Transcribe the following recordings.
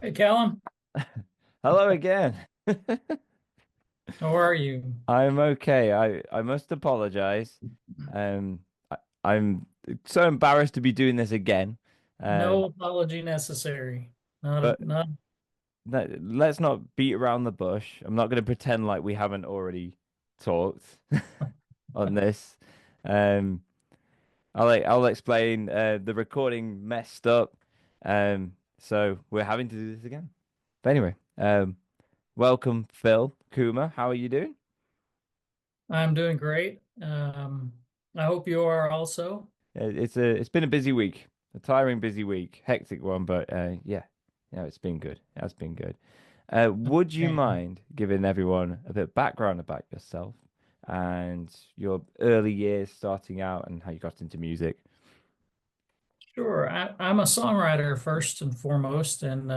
Hey, Callum, Hello again. how are you? I'm okay. I must apologize. I'm so embarrassed to be doing this again. No Um, apology necessary. but Not. let's not beat around the bush. I'm not going to pretend like we haven't already talked on this. Um, I'll explain. The recording messed up. So we're having to do this again. But anyway, welcome, Phil Coomer. How are you doing? I'm doing great. I hope you are also. It's been a busy week, a tiring busy week, hectic one, but yeah, it's been good. It has been good. Would you Okay. mind giving everyone a bit of background about yourself and your early years starting out and how you got into music? Sure. I'm a songwriter first and foremost, and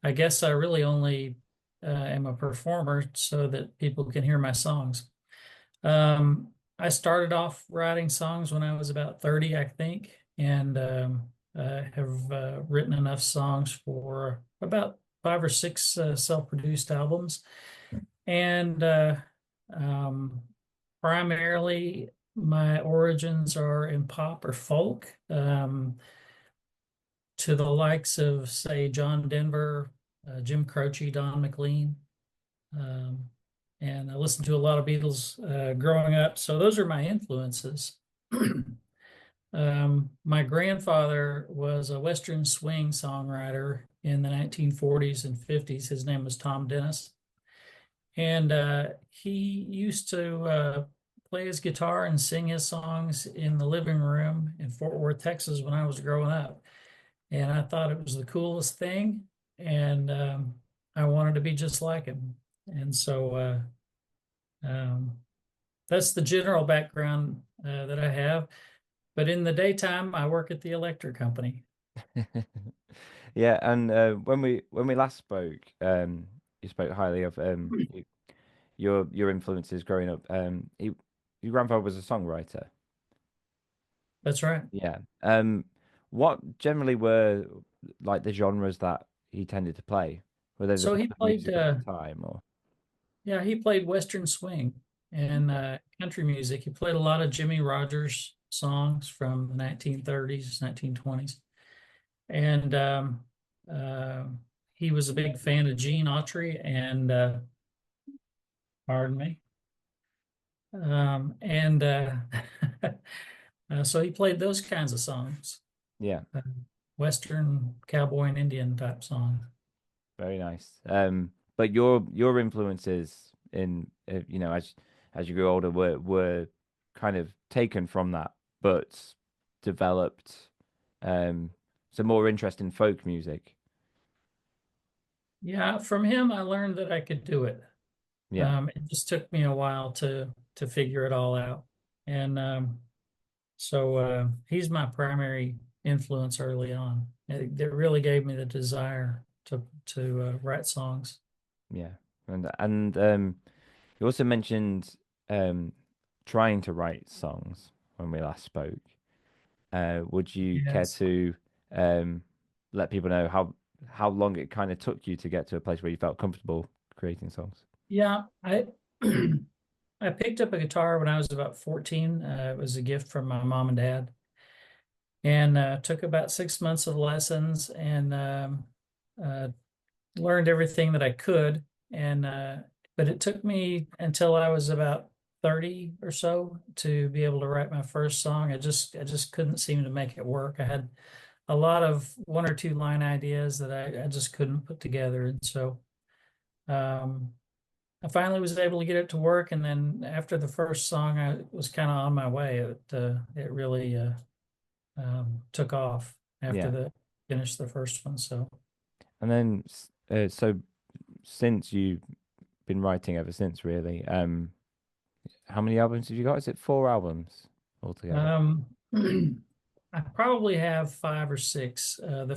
I guess I really only am a performer so that people can hear my songs. I started off writing songs when I was about 30, I think, and have written enough songs for about five or six self-produced albums. And um, primarily, my origins are in pop or folk, to the likes of, say, John Denver, Jim Croce, Don McLean. Um, and I listened to a lot of Beatles growing up. So those are my influences. My grandfather was a Western swing songwriter in the 1940s and 50s. His name was Tom Dennis. And he used to play his guitar and sing his songs in the living room in Fort Worth, Texas, when I was growing up. And I thought it was the coolest thing. And I wanted to be just like him. And so um, that's the general background that I have. But in the daytime, I work at the electric company. Yeah, and when we last spoke, you spoke highly of your influences growing up. Your grandfather was a songwriter. That's right. Yeah. What generally were like the genres that he tended to play? Were they the So kind he of played, music of the time or? yeah, he played Western swing and country music. He played a lot of Jimmy Rogers songs from the 1930s, 1920s. And uh, he was a big fan of Gene Autry and, pardon me. And so he played those kinds of songs, Yeah, uh, Western cowboy and Indian type songs. very nice. But your influences in as you grew older were kind of taken from that, but developed some more interest in folk music. Yeah, from him, I learned that I could do it. Yeah, It just took me a while to figure it all out, and so he's my primary influence early on. It really gave me the desire to write songs. yeah. And you also mentioned um trying to write songs when we last spoke. Would you care Yes. to um, let people know how long it kind of took you to get to a place where you felt comfortable creating songs? Yeah, I I picked up a guitar when I was about 14. It was a gift from my mom and dad, and took about 6 months of lessons and uh, learned everything that I could. And but it took me until I was about 30 or so to be able to write my first song. I just couldn't seem to make it work. I had a lot of one or two line ideas that I just couldn't put together. And so um, I finally was able to get it to work. And then after the first song, I was kind of on my way. It really took off after Yeah. the finished the first one. So And then so since you've been writing ever since, really, how many albums have you got? Is it four albums altogether? um, I probably have five or six. The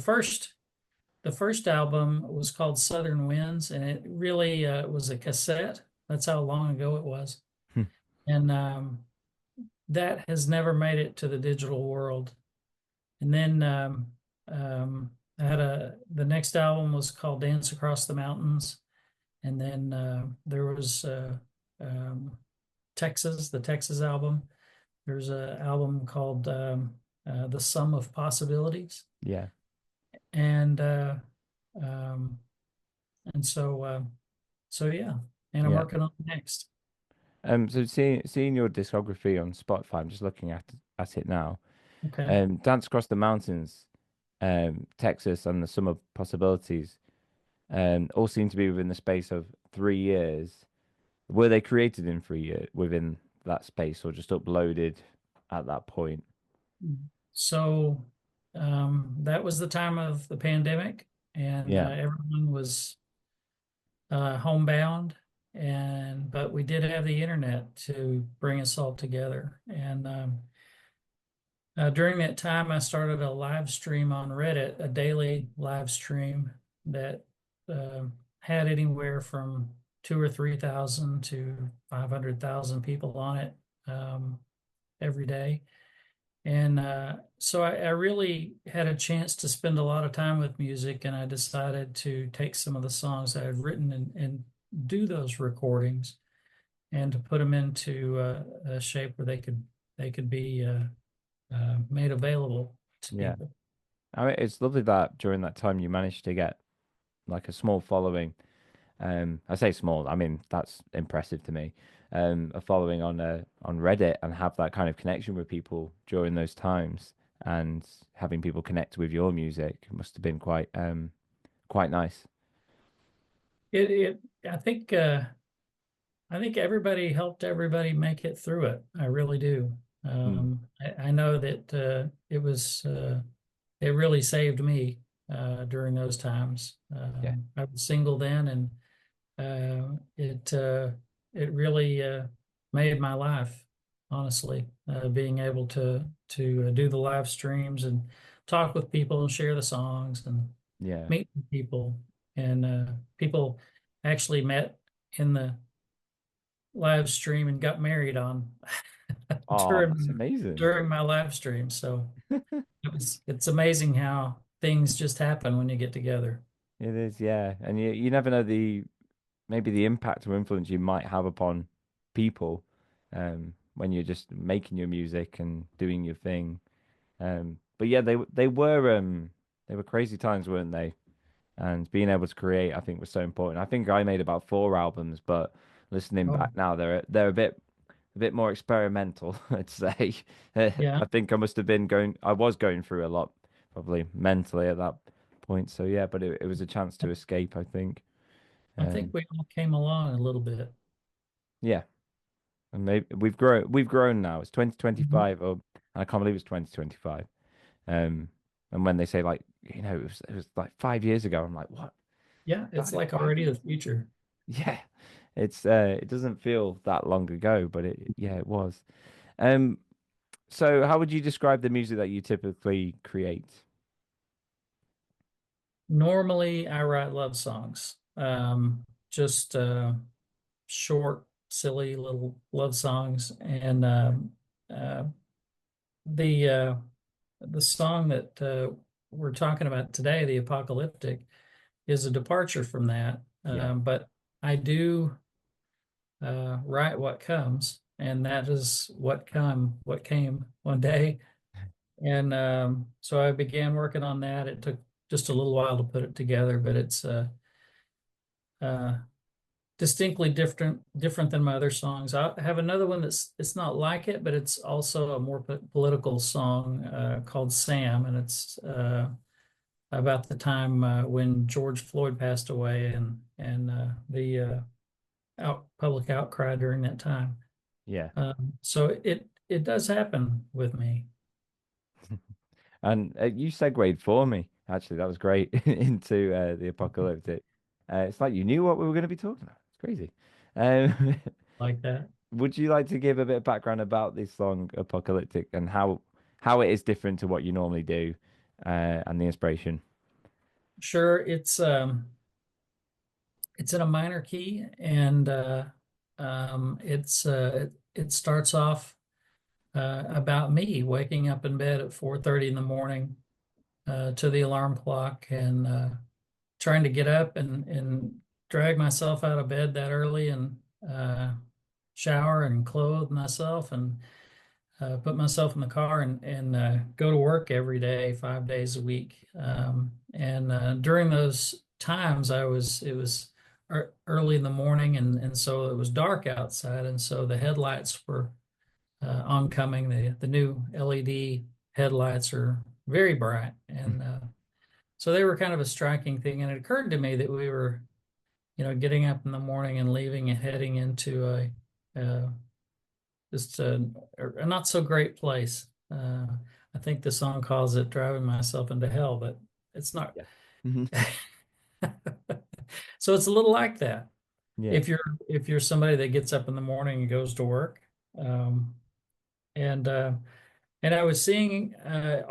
first album was called Southern Winds, and it really was a cassette. That's how long ago it was. Hmm. And that has never made it to the digital world. And then I had the next album was called Dance Across the Mountains. And then there was um, Texas, the Texas album. There's an album called The Sum of Possibilities. Yeah. And um, and so yeah, and I'm Yeah. working on the next. So seeing your discography on Spotify, I'm just looking at it now. Okay. Dance Across the Mountains, Texas, and the Summer Possibilities, all seem to be within the space of 3 years. Were they created in 3 years within that space, or just uploaded at that point? So that was the time of the pandemic, and Yeah, everyone was homebound, and but we did have the internet to bring us all together. And during that time, I started a live stream on Reddit, a daily live stream that uh, had anywhere from 2 or 3 thousand to 500,000 people on it every day. And so I really had a chance to spend a lot of time with music, and I decided to take some of the songs I had written and do those recordings and to put them into a shape where they could be made available to yeah. people. I mean, it's lovely that during that time you managed to get like a small following. I say small, I mean that's impressive to me. A following on Reddit and have that kind of connection with people during those times, and having people connect with your music must have been quite nice. It I think everybody helped everybody make it through it. I really do. Mm, I know that it really saved me during those times. yeah, I was single then, and it really made my life, honestly. Being able to do the live streams and talk with people and share the songs and yeah. meet people, and people actually met in the live stream and got married on Oh, that's during amazing. during my live stream. So it's amazing how things just happen when you get together. It is, yeah. And you never know maybe the impact or influence you might have upon people when you're just making your music and doing your thing. But yeah, they were crazy times, weren't they? And being able to create, I think, was so important. I think I made about 4 albums, but listening Oh, back now, they're a bit more experimental, I'd say. yeah. I think I was going through a lot, probably mentally at that point. So yeah, but it was a chance to escape, I think. I think Um, we all came along a little bit. yeah, and maybe we've grown now. It's Mhm. 2025, or I can't believe it's 2025. Um, and when they say like, it was like 5 years ago, I'm like, what? Yeah, it's Started like five already years? the future. Yeah, it doesn't feel that long ago, but yeah, it was. Um, so how would you describe the music that you typically create? Normally, I write love songs, just short, silly little love songs, and uh, the uh, the song that we're talking about today, the Apocalyptic, is a departure from that. Yeah, But I do write what comes, and that is what came one day. And so I began working on that. It took just a little while to put it together, but it's uh, distinctly different than my other songs. I have another one that's it's not like it, but it's also a more political song called Sam, and it's about the time when George Floyd passed away, and the public outcry during that time. yeah. So it does happen with me. And you segued for me. Actually, that was great into the apocalyptic. It's like you knew what we were going to be talking about. It's crazy. Um, Like that. would you like to give a bit of background about this song, Apocalyptic, and how it is different to what you normally do, and the inspiration? Sure, it's in a minor key, and it starts off about me waking up in bed at 4:30 in the morning to the alarm clock, and trying to get up and drag myself out of bed that early and uh, shower and clothe myself and put myself in the car and go to work every day, 5 days a week. And during those times, it was early in the morning, and so it was dark outside, and so the headlights were oncoming. The new LED headlights are very bright, and so they were kind of a striking thing. And it occurred to me that we were, getting up in the morning and leaving and heading into uh, just a not so great place. I think the song calls it driving myself into hell, but it's not. Yeah. Hmm. So it's a little like that. Yeah. If you're somebody that gets up in the morning and goes to work, um, and uh, and I was seeing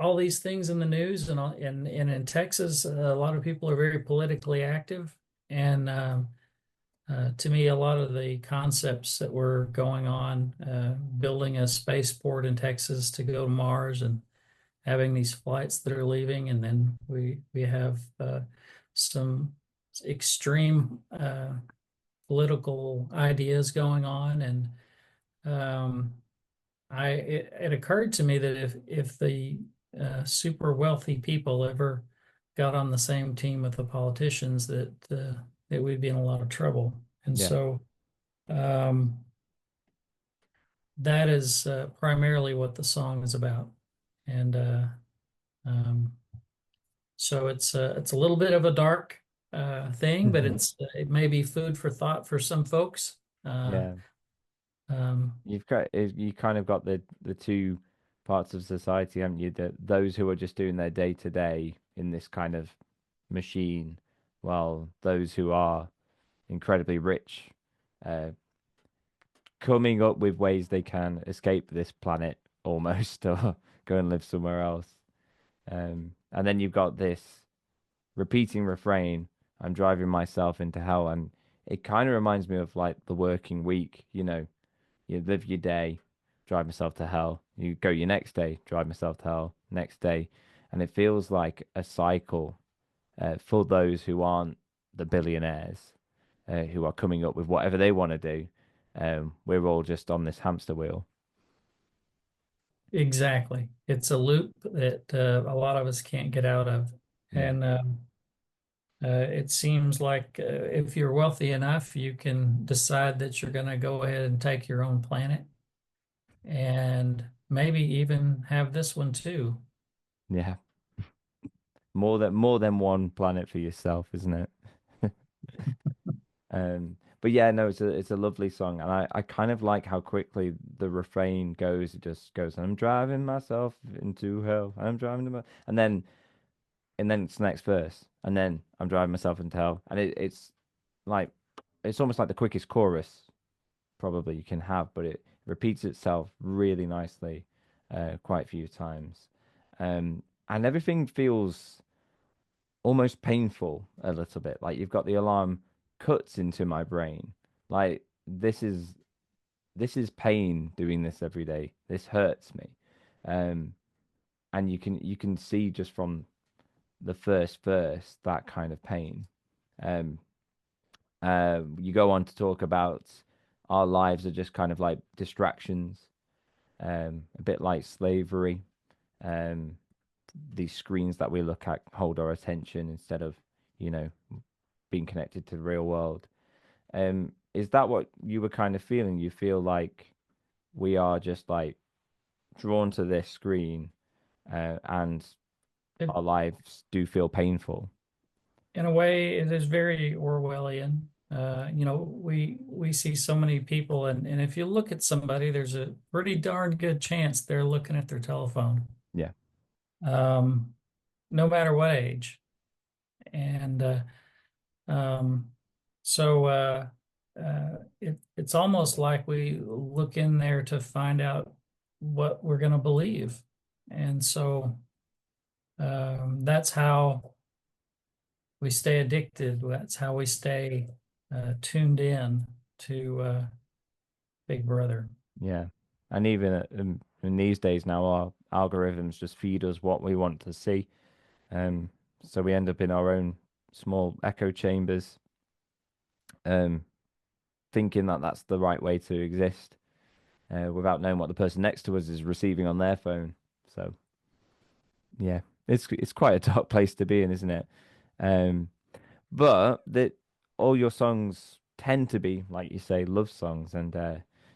all these things in the news, and in Texas, a lot of people are very politically active, and to me, a lot of the concepts that were going on, building a spaceport in Texas to go to Mars, and having these flights that are leaving, and then we have some extreme political ideas going on, and um, it occurred to me that if the super wealthy people ever got on the same team with the politicians, that we'd be in a lot of trouble. And Yeah. so um, that is primarily what the song is about. And um, so it's a little bit of a dark thing, but it may be food for thought for some folks. Uh, Yeah. um, You kind of got the two parts of society, haven't you? That those who are just doing their day to day in this kind of machine, while those who are incredibly rich, uh, coming up with ways they can escape this planet almost, or go and live somewhere else. And then you've got this repeating refrain, I'm driving myself into hell. And it kind of reminds me of like the working week, you live your day, drive myself to hell. You go your next day, drive myself to hell, next day. And it feels like a cycle for those who aren't the billionaires, who are coming up with whatever they want to do. We're all just on this hamster wheel. exactly. It's a loop that a lot of us can't get out of. Yeah. And it seems like if you're wealthy enough, you can decide that you're going to go ahead and take your own planet and maybe even have this one too. Yeah. More than one planet for yourself, isn't it? But yeah, no, it's a lovely song, and I kind of like how quickly the refrain goes. It just goes, "I'm driving myself into hell. I'm driving to my," and then it's the next verse, and then I'm driving myself into hell, and it's like it's almost like the quickest chorus probably you can have, but it repeats itself really nicely, quite a few times, and everything feels almost painful a little bit. Like you've got the alarm cuts into my brain. Like this is pain doing this every day. This hurts me. Um, and you can see just from the first verse that kind of pain. Um, you go on to talk about our lives are just kind of like distractions, a bit like slavery. Um, these screens that we look at hold our attention instead of, you know, being connected to the real world. Is that what you were kind of feeling? You feel like we are just like drawn to this screen, and It, our lives do feel painful. in a way, it is very Orwellian. We see so many people, and if you look at somebody, there's a pretty darn good chance they're looking at their telephone, Yeah, um, no matter what age. And um, so it's almost like we look in there to find out what we're going to believe. And so that's how we stay addicted. That's how we stay tuned in to Big Brother. yeah. And even in these days now, our algorithms just feed us what we want to see. Um, so we end up in our own small echo chambers, um, thinking that that's the right way to exist, without knowing what the person next to us is receiving on their phone. So yeah, it's quite a dark place to be in, isn't it? Um, but that all your songs tend to be, like you say, love songs. And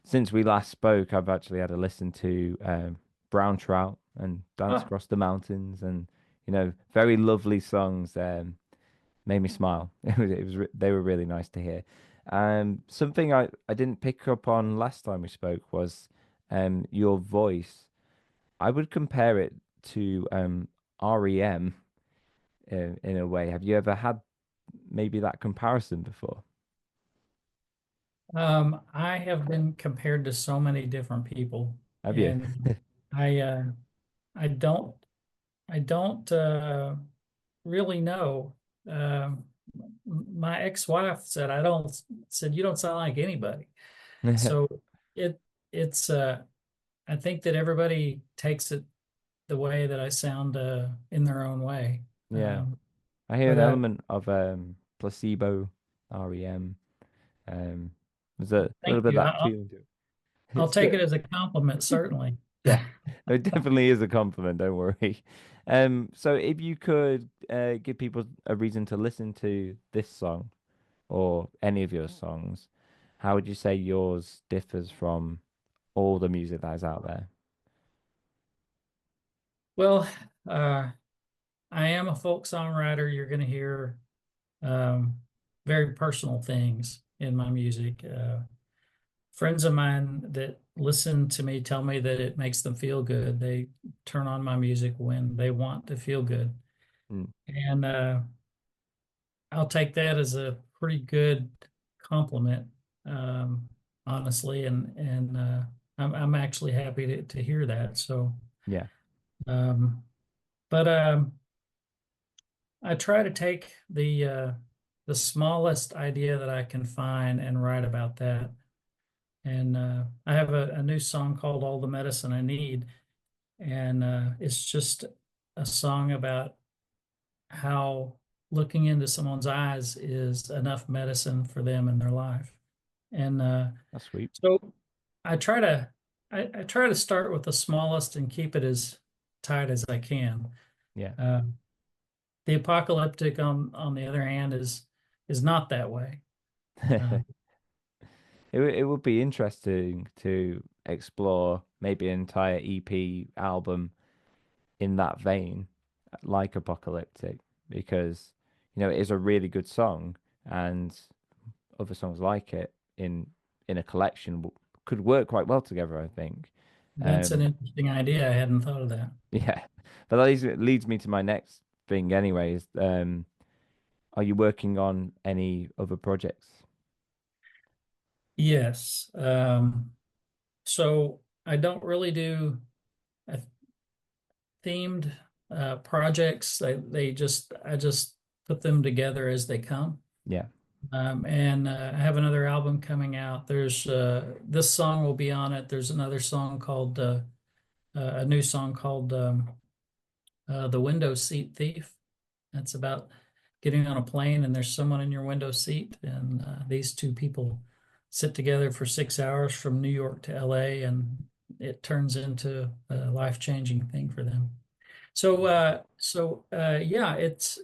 since we last spoke, I've actually had a listen to Brown Trout and Dance Oh, Across the Mountains, and very lovely songs. Made me smile. They were really nice to hear. Something I didn't pick up on last time we spoke was your voice. I would compare it to REM in a way. Have you ever had maybe that comparison before? I have been compared to so many different people, Have you? and I uh, I don't I don't really know. My ex-wife said I don't said you don't sound like anybody. So it it's I think that everybody takes it the way that I sound in their own way. Yeah, Um, I hear but an element of placebo, REM. There's a little thank bit of you. that feeling to it. I'll It's take good. it as a compliment, certainly. Yeah, it definitely is a compliment, don't worry. So if you could give people a reason to listen to this song or any of your songs, how would you say yours differs from all the music that is out there? Well, uh, I am a folk songwriter. You're going to hear um, very personal things in my music. Friends of mine that listen to me tell me that it makes them feel good. They turn on my music when they want to feel good. Mm, And I'll take that as a pretty good compliment, um, honestly. And I'm actually happy to hear that. So, yeah, um, but I try to take the smallest idea that I can find and write about that. And I have a new song called "All the Medicine I Need," and it's just a song about how looking into someone's eyes is enough medicine for them in their life. And that's sweet. so I try to I try to start with the smallest and keep it as tight as I can. Yeah. Uh, the apocalyptic, on the other hand, is not that way. Uh, It would be interesting to explore maybe an entire EP album in that vein, like Apocalyptic, because it is a really good song, and other songs like it in a collection could work quite well together, I think. that's an Um, interesting idea. I hadn't thought of that. yeah, but that leads me to my next thing, anyways. Are you working on any other projects? Yes. So I don't really do uh, themed projects. They just I just put them together as they come. Yeah, And I have another album coming out. There's this song will be on it. There's another song called a new song called "The Window Seat Thief." That's about getting on a plane and there's someone in your window seat, and these two people sit together for 6 hours from New York to LA, and it turns into a life-changing thing for them. Yeah, it,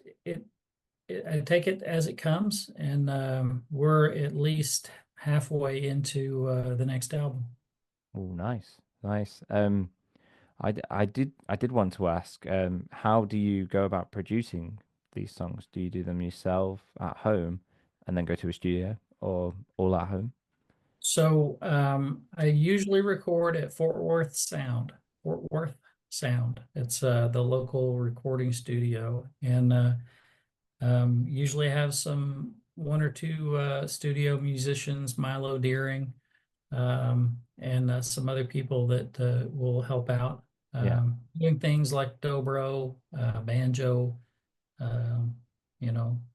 I take it as it comes, and we're at least halfway into the next album. oh, nice, nice. I did want to ask, how do you go about producing these songs? Do you do them yourself at home and then go to a studio or all at home? I usually record at Fort Worth Sound. It's the local recording studio, and usually have some one or two studio musicians, Milo Deering, and some other people that will help out Yeah, doing things like dobro, banjo, um,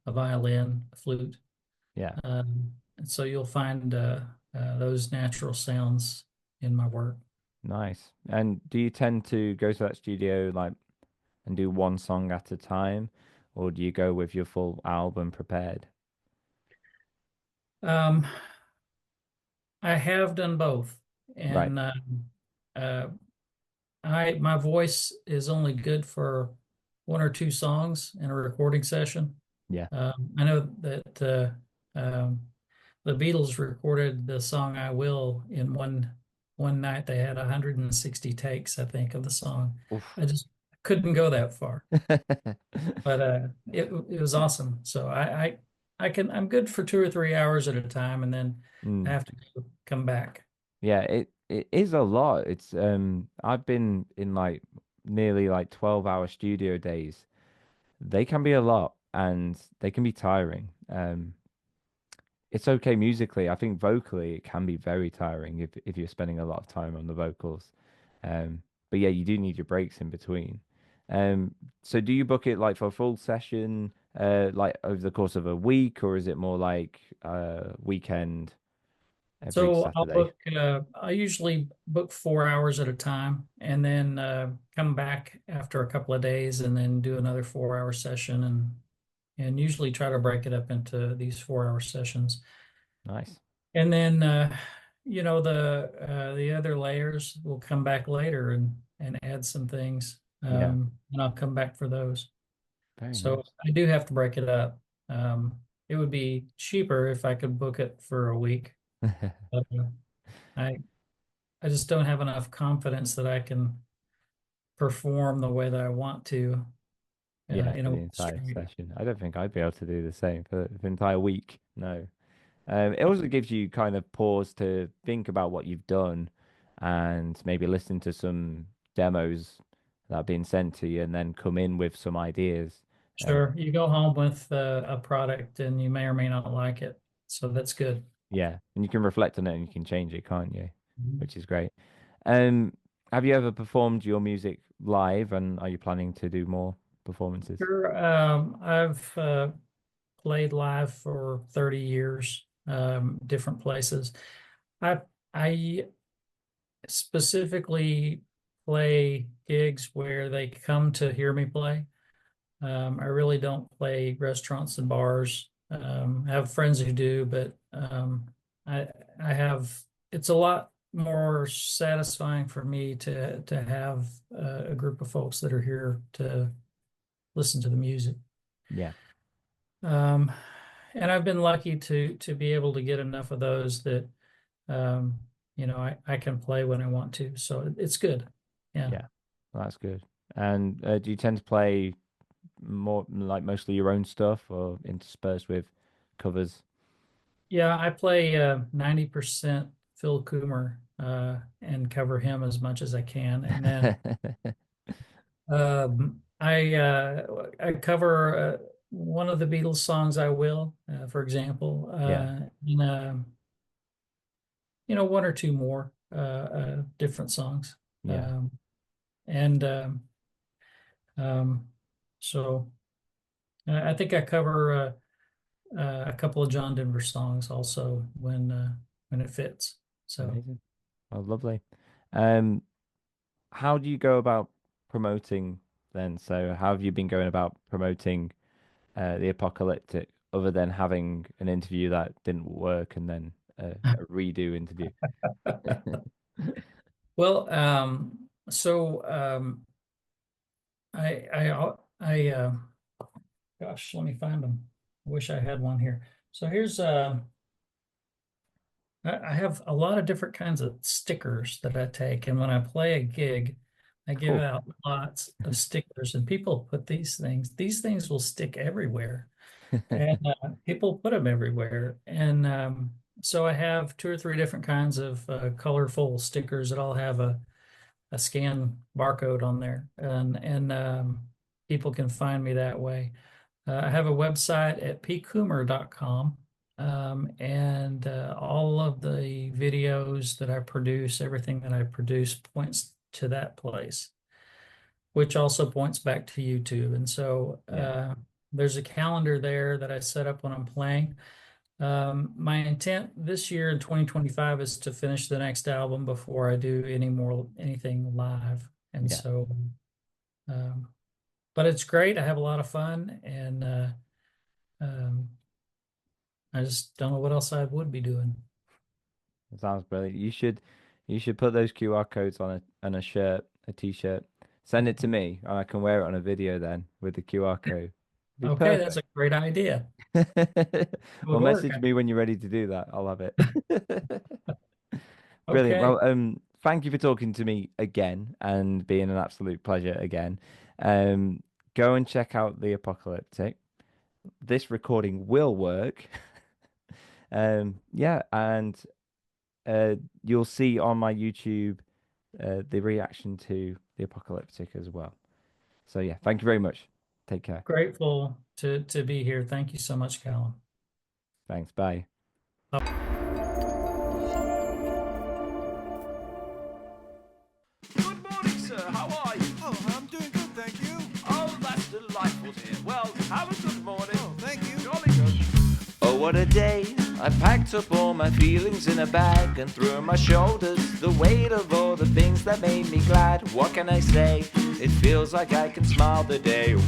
a violin, a flute. yeah, And so you'll find those natural sounds in my work. nice. And do you tend to go to that studio like and do one song at a time, or do you go with your full album prepared? Um, I have done both, Right. and uh, I my voice is only good for one or two songs in a recording session. Yeah. I know that the Beatles recorded the song "I Will" in one night. They had 160 takes, I think, of the song. Oof. I just couldn't go that far, but it was awesome. So I'm good for 2 or 3 hours at a time, and then I Mm. have to come back. Yeah, it is a lot. It's I've been in like nearly like 12-hour studio days. They can be a lot and they can be tiring. It's okay musically. I think vocally it can be very tiring if you're spending a lot of time on the vocals. But yeah, you do need your breaks in between. Um, so do you book it like for a full session, like over the course of a week, or is it more like weekend every So I'll Saturday? book. I usually book 4 hours at a time, and then come back after a couple of days, and then do another 4 hour session, and usually try to break it up into these 4 hour sessions. Nice. And then the other layers will come back later and add some things, Yeah, and I'll come back for those. very So nice. I do have to break it up. It would be cheaper if I could book it for a week. But, I I just don't have enough confidence that I can perform the way that I want to Yeah, in for a the week entire straight. session. I don't think I'd be able to do the same for the entire week. No. It also gives you kind of pause to think about what you've done and maybe listen to some demos that have been sent to you and then come in with some ideas. Uh, Sure, you go home with a product and you may or may not like it, so that's good. yeah, and you can reflect on it and you can change it, can't you? Mhm. Which is great. Um, have you ever performed your music live and are you planning to do more performances? Sure, I've played live for 30 years, different places. I specifically play gigs where they come to hear me play. I really don't play restaurants and bars. I have friends who do, but I I have it's a lot more satisfying for me to have a group of folks that are here to listen to the music. Yeah, Um, and I've been lucky to be able to get enough of those that um, I can play when I want to. So it's good. Yeah. yeah, well, that's good. And do you tend to play more like mostly your own stuff or interspersed with covers? Yeah, I play 90% Phil Coomer and cover him as much as I can. And then I cover one of the Beatles songs, I Will, for example, Yeah, in one or two more different songs. yeah, Um, and um, so I think I cover a couple of John Denver songs also when it fits. So. amazing. Oh, lovely. Um, how do you go about promoting then? So, how have you been going about promoting the Apocalyptic other than having an interview that didn't work and then a redo interview? Well, I gosh, let me find them. I wish I had one here. So here's I have a lot of different kinds of stickers that I take, and when I play a gig, I give Cool. out lots of stickers, and people put these things. These things will stick everywhere, and people put them everywhere. And so I have two or three different kinds of colorful stickers that all have a scan barcode on there, and people can find me that way. I have a website at pcoomer.com, and all of the videos that I produce, everything that I produce points to that place, which also points back to YouTube. And so Yeah, there's a calendar there that I set up when I'm playing. My intent this year in 2025 is to finish the next album before I do anything live. And yeah, so um, but it's great. I have a lot of fun, and um, I just don't know what else I would be doing. It sounds brilliant. You should put those QR codes on a shirt, a t-shirt. Send it to me, and I can wear it on a video then with the QR code. Be Okay, that's perfect. a great idea. It would Or work. message me when you're ready to do that. I'll have it. Brilliant. Okay, Well, thank you for talking to me again and being an absolute pleasure again. Um, Go and check out the Apocalyptic. This recording will work. Yeah, and you'll see on my YouTube the reaction to the Apocalyptic as well. So yeah, thank you very much. Take care. grateful to be here. Thank you so much, Callum. Thanks. Bye. Good morning, sir. How are you? Oh, I'm doing good, thank you. Oh, that's delightful to hear. Well, have a good morning. Oh, thank you. Jolly good. Oh, what a day. I packed up all my feelings in a bag and threw on my shoulders the weight of all the things that made me glad. What can I say? It feels like I can smile the day away.